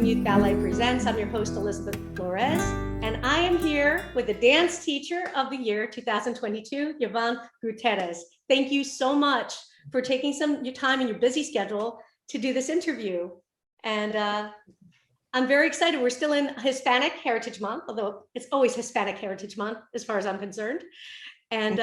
Youth Ballet Presents. I'm your host, Elizabeth Flores, and I am here with the Dance Teacher of the Year 2022, Yvonne Gutierrez. Thank you so much for taking your time in your busy schedule to do this interview. And I'm very excited. We're still in Hispanic Heritage Month, although it's always Hispanic Heritage Month as far as I'm concerned. And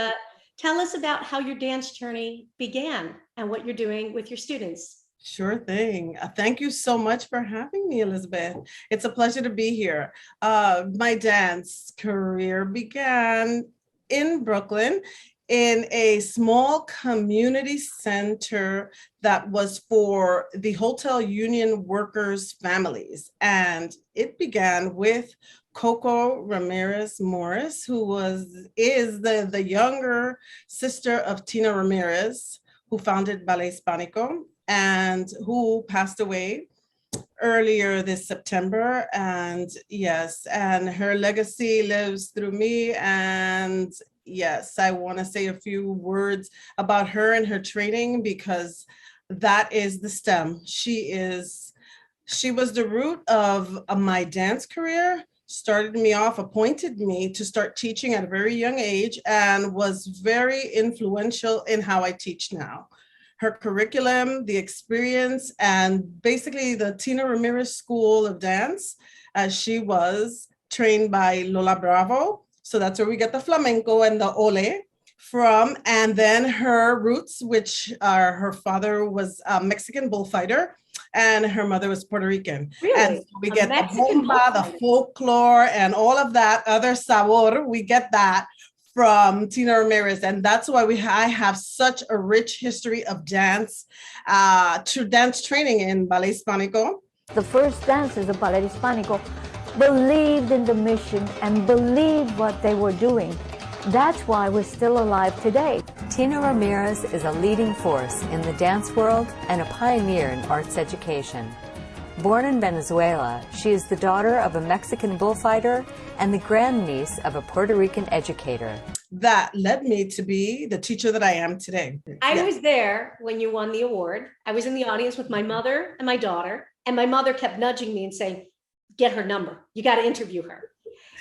tell us about how your dance journey began and what you're doing with your students. Sure thing. Thank you so much for having me, Elizabeth. It's a pleasure to be here. My dance career began in Brooklyn in a small community center that was for the Hotel Union workers' families. And it began with Coco Ramirez Morris, who is the younger sister of Tina Ramirez, who founded Ballet Hispanico, and who passed away earlier this September. And yes, and her legacy lives through me. And yes, I want to say a few words about her and her training, because that is the stem. She was the root of my dance career, started me off, appointed me to start teaching at a very young age, and was very influential in how I teach now. Her curriculum, the experience, and basically the Tina Ramirez School of Dance, as she was trained by Lola Bravo. So that's where we get the flamenco and the ole from. And then her roots, which are her father was a Mexican bullfighter and her mother was Puerto Rican. Really? And so we get the bomba, the folklore, and all of that other sabor. We get that from Tina Ramirez, and that's why I have such a rich history of dance training in Ballet Hispanico. The first dancers of Ballet Hispanico believed in the mission and believed what they were doing. That's why we're still alive today. Tina Ramirez is a leading force in the dance world and a pioneer in arts education. Born in Venezuela, she is the daughter of a Mexican bullfighter and the grandniece of a Puerto Rican educator. That led me to be the teacher that I am today. I was there when you won the award. I was in the audience with my mother and my daughter, and my mother kept nudging me and saying, get her number. You got to interview her.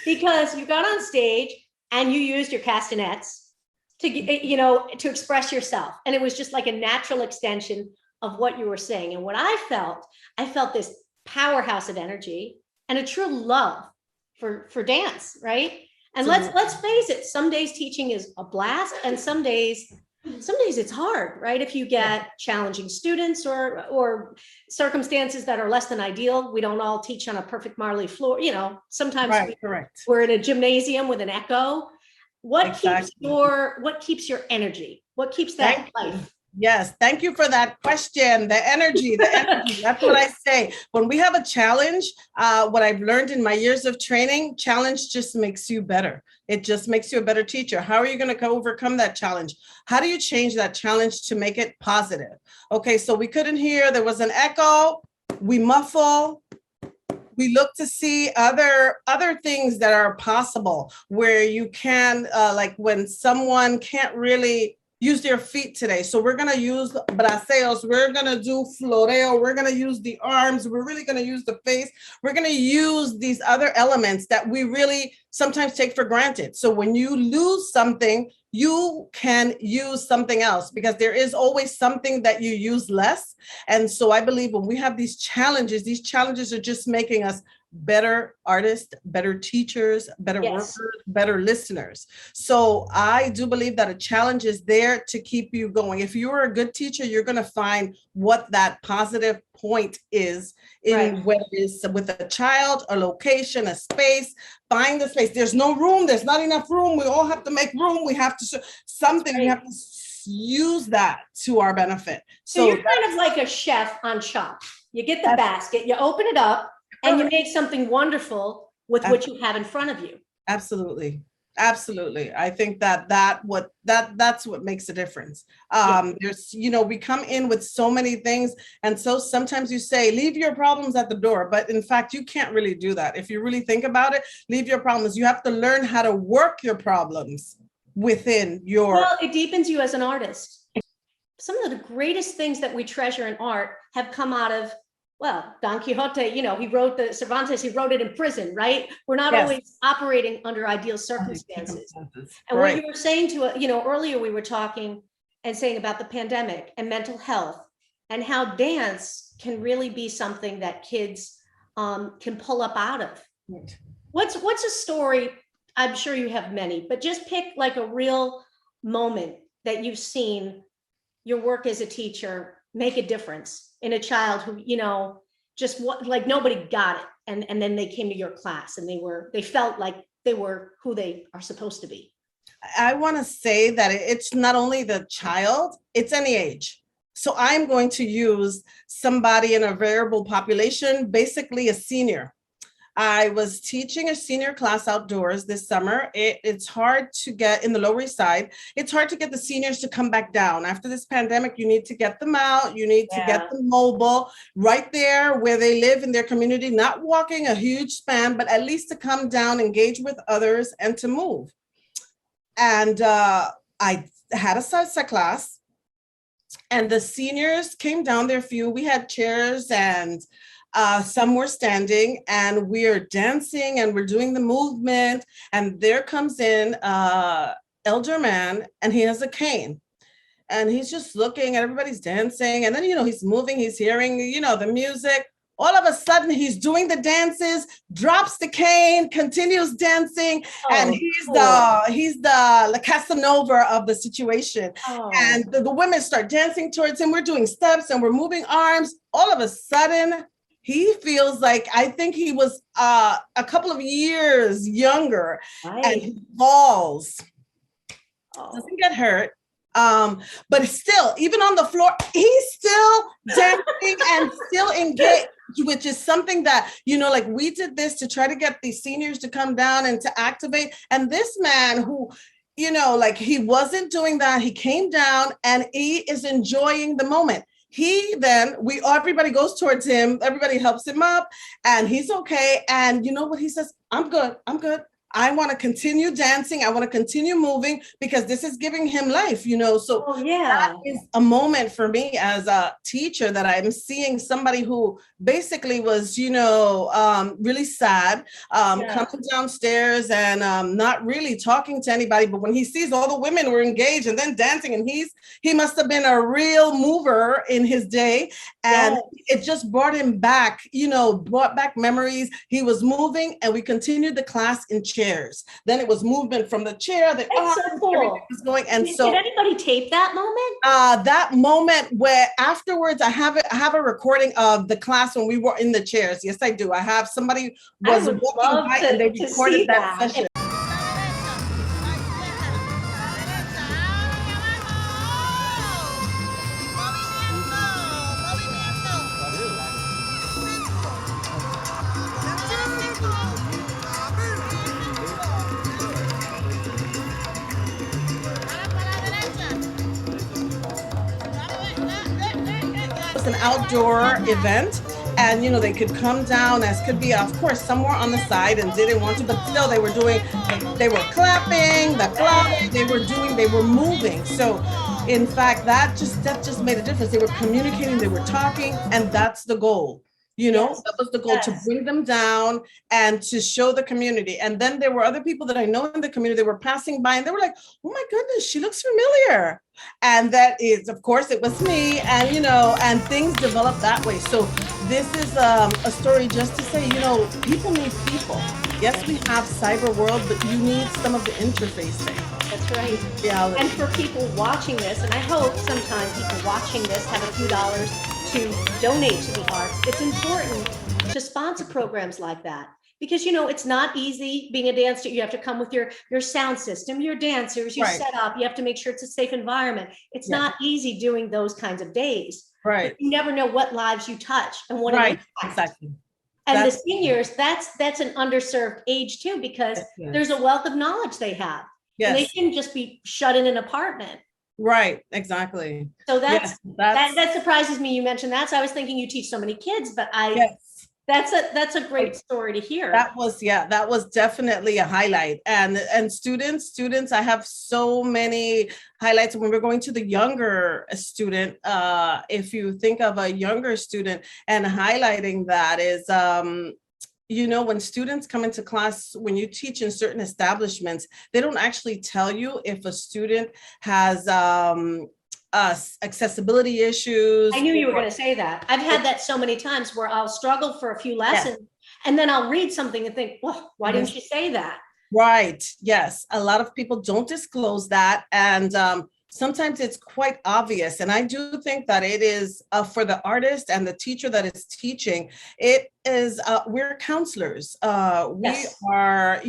Because you got on stage and you used your castanets to express yourself. And it was just like a natural extension of what you were saying. And what I felt this powerhouse of energy and a true love for dance, right? And let's face it, some days teaching is a blast, and some days it's hard, right? If you get challenging students or circumstances that are less than ideal. We don't all teach on a perfect marley floor, sometimes we're in a gymnasium with an echo. What keeps your energy? What keeps that life? Yes, thank you for that question. The energy, that's what I say. When we have a challenge, what I've learned in my years of training, challenge just makes you better. It just makes you a better teacher. How are you going to overcome that challenge? How do you change that challenge to make it positive? Okay, so we couldn't hear, there was an echo, we muffle. We look to see other things that are possible where you can, like when someone can't really use their feet today. So we're going to use braceos. We're going to do floreo. We're going to use the arms. We're really going to use the face. We're going to use these other elements that we really sometimes take for granted. So when you lose something, you can use something else, because there is always something that you use less. And so I believe when we have these challenges are just making us better artists, better teachers, better workers, better listeners. So I do believe that a challenge is there to keep you going. If you are a good teacher, you're going to find what that positive point is in whether it's with a child, a location, a space. Find the space. There's no room. There's not enough room. We all have to make room. We have to we have to use that to our benefit. So you're kind of like a chef on shop. You get the basket, you open it up, and you make something wonderful with what you have in front of you. Absolutely. Absolutely. I think that's what makes a difference. There's, we come in with so many things. And so sometimes you say, leave your problems at the door. But in fact, you can't really do that. If you really think about it, leave your problems. You have to learn how to work your problems within your. Well, it deepens you as an artist. Some of the greatest things that we treasure in art have come out of Well, Don Quixote, he wrote Cervantes, he wrote it in prison, right? We're not Yes. always operating under ideal circumstances. And what Right. you were saying earlier we were talking and saying about the pandemic and mental health and how dance can really be something that kids can pull up out of. Right. What's a story? I'm sure you have many, but just pick like a real moment that you've seen your work as a teacher make a difference in a child who, just like nobody got it. And then they came to your class and they felt like they were who they are supposed to be. I want to say that it's not only the child, it's any age. So I'm going to use somebody in a variable population, basically a senior. I was teaching a senior class outdoors this summer. It's hard to get in the Lower East Side. It's hard to get the seniors to come back down. After this pandemic, you need to get them out. You need to get them mobile right there where they live in their community, not walking a huge span, but at least to come down, engage with others and to move. And I had a salsa class and the seniors came down there few. We had chairs and some were standing and we're dancing and we're doing the movement. And there comes in elder man and he has a cane and he's just looking at everybody's dancing. And then, he's moving, he's hearing, the music. All of a sudden he's doing the dances, drops the cane, continues dancing. And he's the Casanova of the situation. And the women start dancing towards him. We're doing steps and we're moving arms. All of a sudden, he feels like, I think he was a couple of years younger and he falls. Doesn't get hurt. But still, even on the floor, he's still dancing and still engaged, which is something that, like we did this to try to get these seniors to come down and to activate. And this man who, he wasn't doing that. He came down and he is enjoying the moment. Everybody goes towards him, everybody helps him up and he's okay. And you know what he says? I'm good. I want to continue dancing. I want to continue moving because this is giving him life, So that is a moment for me as a teacher that I'm seeing somebody who basically was, really sad, coming downstairs and not really talking to anybody. But when he sees all the women were engaged and then dancing, and he must have been a real mover in his day. And it just brought him back, brought back memories. He was moving and we continued the class in chairs. Then it was movement from the chair. That's so cool. Was going. And did anybody tape that moment? That moment where afterwards I have a recording of the class when we were in the chairs. Yes, I do. I have somebody was walking by and they recorded that session. An outdoor event and they could come down as could be of course somewhere on the side and didn't want to, but still they were clapping, they were moving. So in fact that just made a difference. They were communicating, they were talking, and that's the goal. That was the goal, to bring them down and to show the community. And then there were other people that I know in the community, they were passing by and they were like, oh my goodness, she looks familiar. And that is, of course, it was me. And, and things developed that way. So this is a story just to say, people need people. Yes, we have cyber world, but you need some of the interfacing. That's right. Reality. And for people watching this, and I hope sometime people watching this have a few dollars to donate to the arts. It's important to sponsor programs like that because it's not easy being a dancer. You have to come with your sound system, your dancers, you set up, you have to make sure it's a safe environment. It's not easy doing those kinds of days. Right. But you never know what lives you touch and what exactly. And the seniors, that's an underserved age too, because there's a wealth of knowledge they have. Yes. And they shouldn't just be shut in an apartment. Right, exactly. So that surprises me. You mentioned that. So I was thinking you teach so many kids, but That's a great story to hear. That was definitely a highlight. And students, I have so many highlights when we're going to the younger student. If you think of a younger student and highlighting that is, when students come into class, when you teach in certain establishments, they don't actually tell you if a student has accessibility issues. I knew you were going to say that. I've had that so many times where I'll struggle for a few lessons and then I'll read something and think, well, why didn't you say that? Right. Yes. A lot of people don't disclose that. And sometimes it's quite obvious. And I do think that it is for the artist and the teacher that is teaching, it is, we're counselors. We are,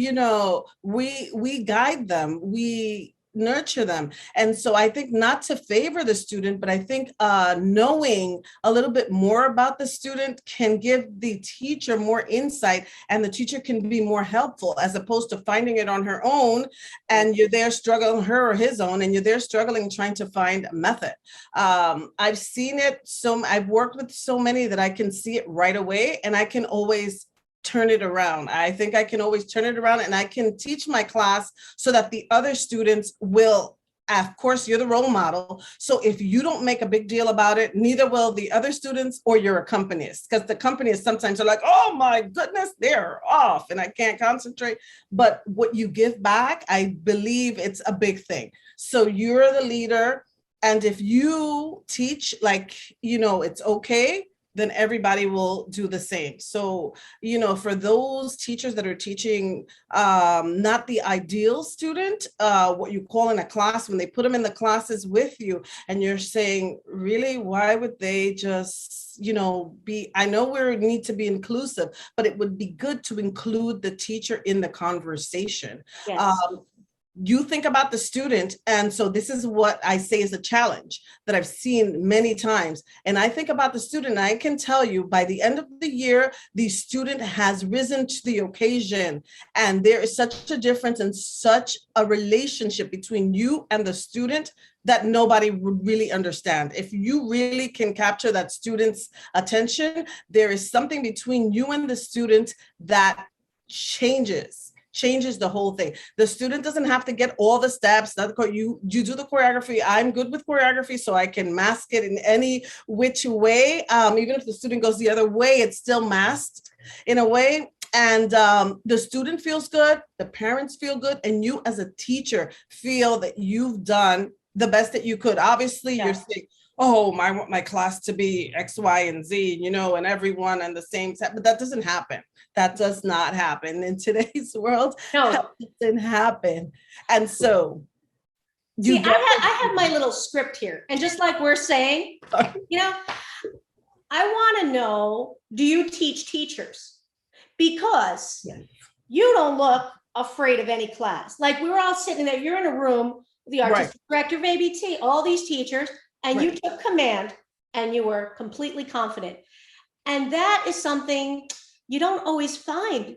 we guide them. We nurture them. And so I think not to favor the student, but I think knowing a little bit more about the student can give the teacher more insight, and the teacher can be more helpful as opposed to finding it on her own. And you're there struggling, her or his own, and you're there struggling, trying to find a method. I've seen it. I've worked with so many that I can see it right away, and I can always turn it around. I think I can always turn it around, and I can teach my class so that the other students will, of course, you're the role model. So if you don't make a big deal about it, neither will the other students or your accompanist, because the accompanists sometimes are like, oh my goodness, they're off and I can't concentrate. But what you give back, I believe it's a big thing. So you're the leader. And if you teach like, it's okay, then everybody will do the same. So, for those teachers that are teaching not the ideal student, what you call in a class, when they put them in the classes with you and you're saying, really, why would they just, I know we need to be inclusive, but it would be good to include the teacher in the conversation. Yes. You think about the student. And so this is what I say is a challenge that I've seen many times. And I think about the student, and I can tell you by the end of the year, the student has risen to the occasion. And there is such a difference and such a relationship between you and the student that nobody would really understand. If you really can capture that student's attention, there is something between you and the student that changes the whole thing. The student doesn't have to get all the steps. You do the choreography. I'm good with choreography, so I can mask it in any which way. Even if the student goes the other way, it's still masked in a way. And the student feels good, the parents feel good, and you as a teacher feel that you've done the best that you could. Obviously, you're saying, oh, I want my class to be X, Y, and Z, and everyone on the same set, but that doesn't happen. That does not happen in today's world. No, that doesn't happen. And so I have my little script here. And just like we're saying, I want to know, do you teach teachers? Because you don't look afraid of any class. Like we were all sitting there, you're in a room, the artistic director of ABT, all these teachers, and you took command and you were completely confident. And that is something you don't always find,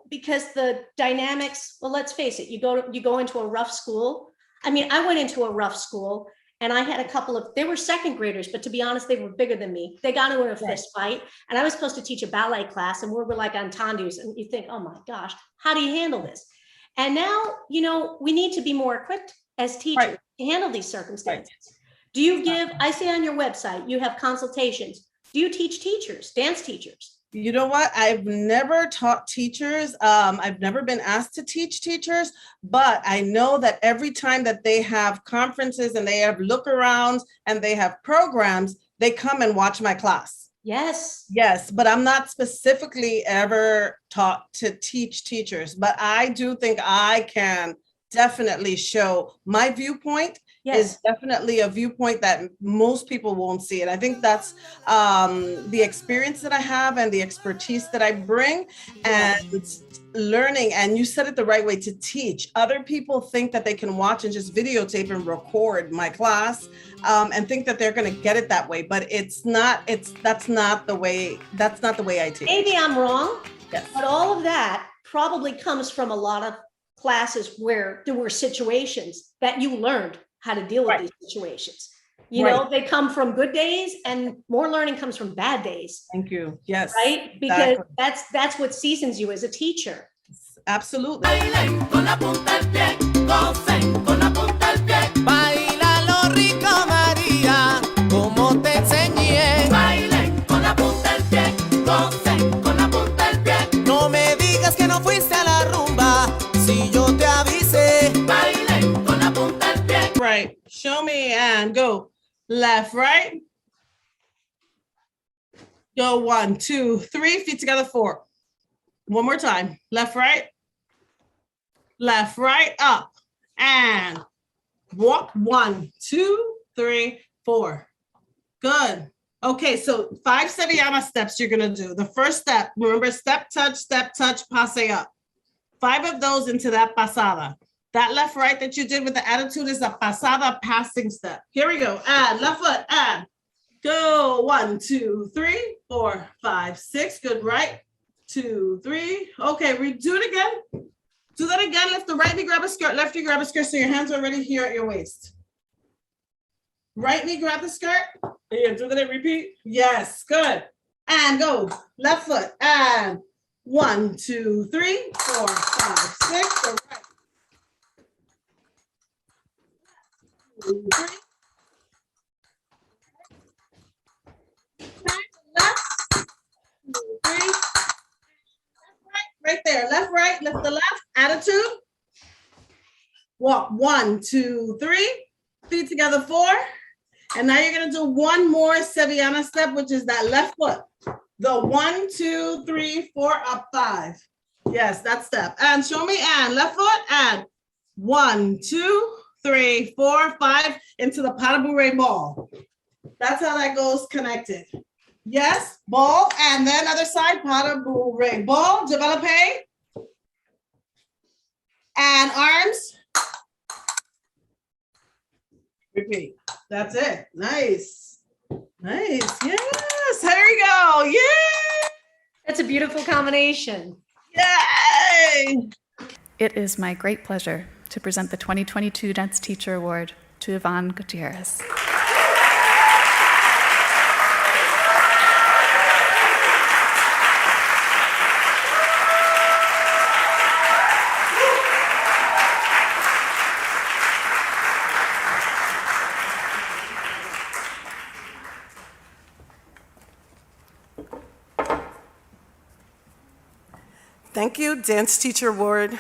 because the dynamics, well, let's face it, you go into a rough school. I mean, I went into a rough school and I had a couple of, they were second graders, but to be honest, they were bigger than me. They got into a fist fight, and I was supposed to teach a ballet class, and we were like entendus, and you think, oh my gosh, how do you handle this? And now, we need to be more equipped as teachers to handle these circumstances. Do you give, I see on your website, you have consultations. Do you teach teachers, dance teachers? You know what? I've never taught teachers. I've never been asked to teach teachers, but I know that every time that they have conferences and they have look arounds and they have programs, they come and watch my class. Yes. Yes, but I'm not specifically ever taught to teach teachers, but I do think I can definitely show my viewpoint. Is definitely a viewpoint that most people won't see. And I think that's the experience that I have and the expertise that I bring and learning. And you said it the right way, to teach. Other people think that they can watch and just videotape and record my class and think that they're going to get it that way. But it's not, that's not the way I teach. Maybe I'm wrong, but all of that probably comes from a lot of classes where there were situations that you learned how to deal with these situations. You know, they come from good days, and more learning comes from bad days, Thank you. Yes. right? Because exactly. that's what seasons you as a teacher. Absolutely. Bailen con la punta del pie, gocen con la punta del pie. Bailalo rico María, como te enseñé. Bailen con la punta del pie, gocen con la punta del pie. No me digas que no fuiste a la rumba, si yo te avisé. Bailen con la punta del pie. Right. Show me and go. Left, right. Go 1, 2, 3. Feet together, 4. One more time. Left, right. Left, right, up. And walk 1, 2, 3, 4. Good. Okay, so 5 Sevillana steps you're gonna do. The first step, remember, step, touch, passe up. 5 of those into that pasada. That left, right that you did with the attitude is a pasada passing step. Here we go. Add, left foot, add. Go 1, 2, 3, 4, 5, 6. Good, right. 2, 3. Okay, redo it again. Do that again. Lift the right knee, grab a skirt. Left knee, grab a skirt. So your hands are already here at your waist. Right knee, grab the skirt. Yeah, do that and repeat. Yes, good. And go. Left foot. And 1, 2, 3, 4, 5, 6. Go right. 2, 3. Left. 2, 3. Right there, left, right, lift the left, attitude. Walk 1, 2, 3, feet together, 4. And now you're gonna do one more Sevillana step, which is that left foot. The 1, 2, 3, 4, up 5. Yes, that step. And show me, and left foot, and 1, 2, 3, 4, 5, into the pas de bourrée ball. That's how that goes connected. Yes, ball, and then other side, pas de bourrée. Ball, développé. And arms. Repeat. That's it. Nice. Nice. Yes. There we go. Yay. That's a beautiful combination. Yay. It is my great pleasure to present the 2022 Dance Teacher Award to Yvonne Gutierrez. Thank you, Dance Teacher Award.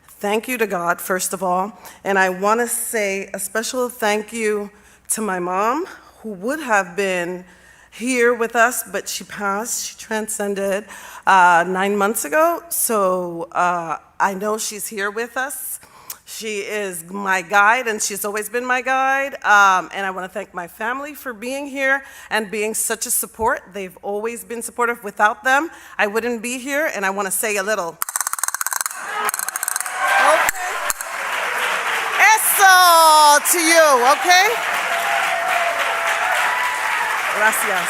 Thank you to God, first of all. And I want to say a special thank you to my mom, who would have been here with us, but she passed. She transcended 9 months ago. So I know she's here with us. She is my guide, and she's always been my guide. And I want to thank my family for being here and being such a support. They've always been supportive. Without them, I wouldn't be here. And I want to say a little. Okay. Eso to you, okay? Gracias.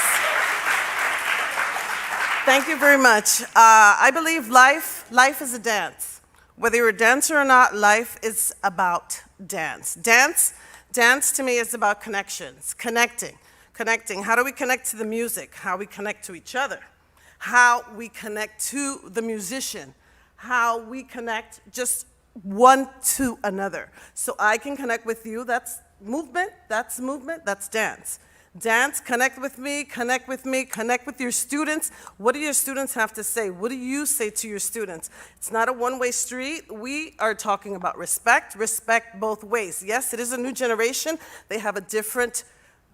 Thank you very much. I believe life is a dance. Whether you're a dancer or not, life is about dance. Dance to me is about connections, connecting. How do we connect to the music? How we connect to each other? How we connect to the musician? How we connect just one to another? So I can connect with you, that's movement, that's dance. Dance, connect with me, connect with your students. What do your students have to say? What do you say to your students? It's not a one-way street. We are talking about respect both ways. Yes, it is a new generation. They have a different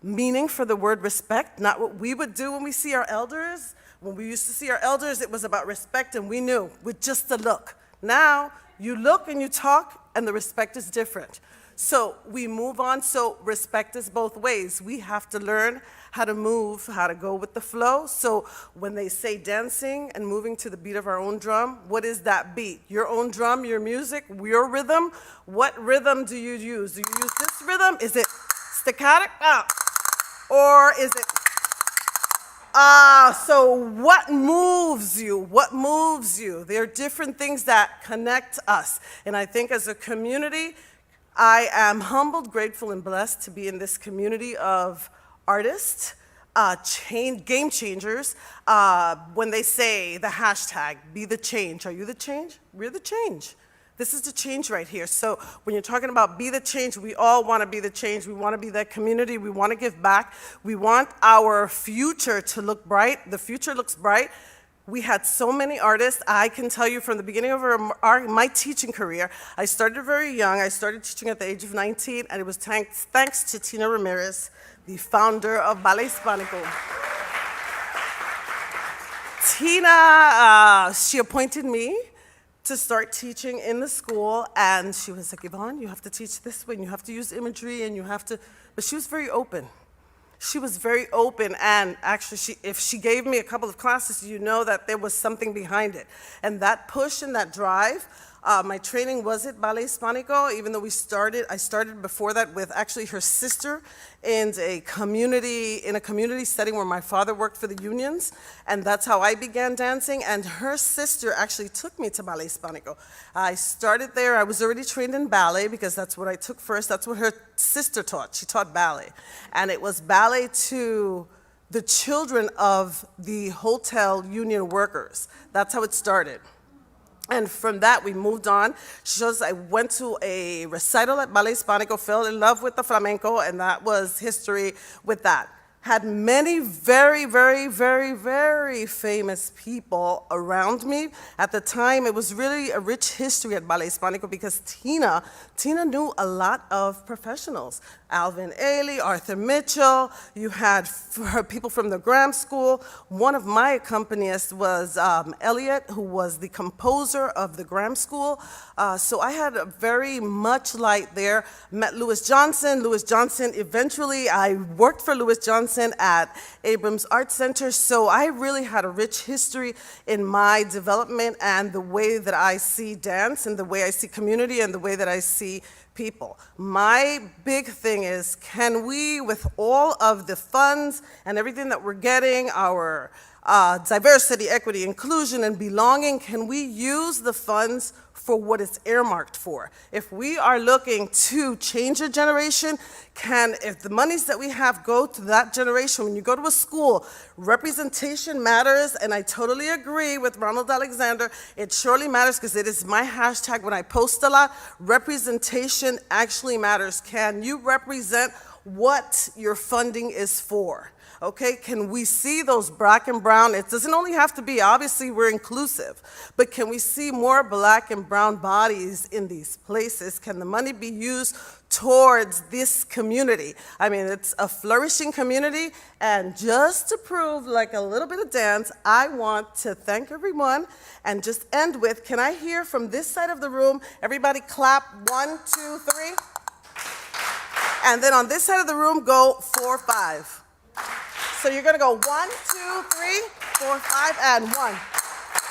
meaning for the word respect, not what we would do when we see our elders. When we used to see our elders, it was about respect, and we knew with just a look. Now, you look and you talk, and the respect is different. So we move on, so respect is both ways. We have to learn how to move, how to go with the flow. So when they say dancing and moving to the beat of our own drum, what is that beat? Your own drum, your music, your rhythm? What rhythm do you use? Do you use this rhythm? Is it staccato? Or is it, so what moves you? What moves you? There are different things that connect us. And I think as a community, I am humbled, grateful, and blessed to be in this community of artists, game changers. When they say the hashtag, be the change, are you the change? We're the change. This is the change right here. So when you're talking about be the change, we all want to be the change. We want to be that community. We want to give back. We want our future to look bright. The future looks bright. We had so many artists. I can tell you from the beginning of my teaching career, I started very young. I started teaching at the age of 19, and it was thanks to Tina Ramirez, the founder of Ballet Hispanico. Tina, she appointed me to start teaching in the school, and she was like, Yvonne, you have to teach this way, and you have to use imagery, and you have to, but she was very open. She was very open, and actually, if she gave me a couple of classes, you know that there was something behind it. And that push and that drive, my training was at Ballet Hispanico, even though I started before that with actually her sister in a community setting where my father worked for the unions, and that's how I began dancing, and her sister actually took me to Ballet Hispanico. I started there. I was already trained in ballet because that's what I took first. That's what her sister taught. She taught ballet, and it was ballet to the children of the hotel union workers. That's how it started. And from that, we moved on. I went to a recital at Ballet Hispanico, fell in love with the flamenco, and that was history with that. Had many very, very, very, very famous people around me. At the time, it was really a rich history at Ballet Hispanico because Tina knew a lot of professionals. Alvin Ailey, Arthur Mitchell, you had people from the Graham School. One of my accompanists was Elliot, who was the composer of the Graham School. So I had a very much light there. Met Louis Johnson. Louis Johnson, eventually I worked for Louis Johnson at Abrams Art Center. So I really had a rich history in my development and the way that I see dance and the way I see community and the way that I see people. My big thing is, can we, with all of the funds and everything that we're getting, our diversity, equity, inclusion, and belonging, can we use the funds for what it's earmarked for? If we are looking to change a generation, if the monies that we have go to that generation, when you go to a school, representation matters, and I totally agree with Ronald Alexander, it surely matters because it is my hashtag when I post a lot, representation actually matters. Can you represent what your funding is for? Okay, can we see those black and brown? It doesn't only have to be, obviously we're inclusive, but can we see more black and brown bodies in these places? Can the money be used towards this community? I mean, it's a flourishing community, and just to prove like a little bit of dance, I want to thank everyone and just end with, can I hear from this side of the room, everybody clap, 1, 2, 3, and then on this side of the room, go 4, 5. So you're gonna go 1, 2, 3, 4, 5, and 1.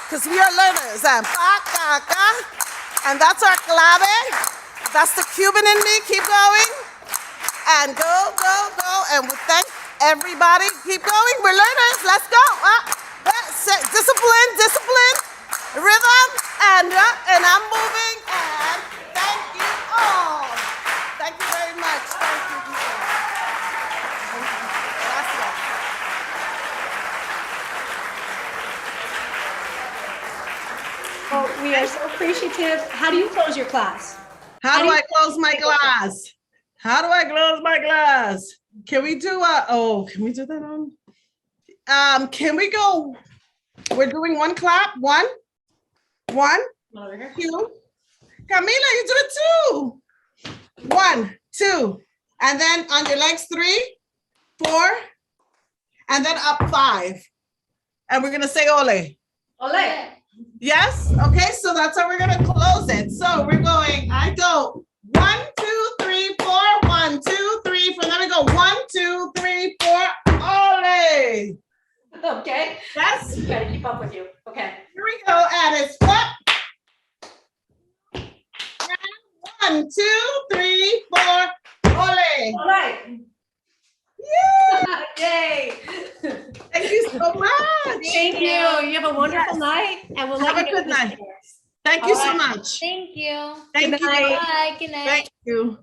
Because we are learners. And pa, ca, ca. And that's our clave. That's the Cuban in me. Keep going. And go, go, go. And we thank everybody. Keep going. We're learners. Let's go. Discipline, discipline, rhythm, and I'm moving. And thank you all. Thank you very much. Thank you, people. Well, we are so appreciative. How do you close your class? How do I close my glass? How do I close my glass? Can we do can we do that on? Can we go, we're doing one clap, 1, 2. Camila, you do it too. 1, 2, and then on your legs, 3, 4, and then up 5. And we're gonna say ole. Ole. Yes? Okay, so that's how we're gonna close it. So we're going, I go 1, 2, 3, 4, 1, 2, 3, 4. Then we go 1, 2, 3, 4, ole. Okay. Yes? Gotta keep up with you. Okay. Here we go, and it's flip. 1, 2, 3, 4, ole. All right. Yeah. Yay. Thank you so much. Thank you. You have a wonderful night, and we'll Have let a you know good night. Thank you All so right. much. Thank you. Thank Good you. night. Bye. Good night. Thank you.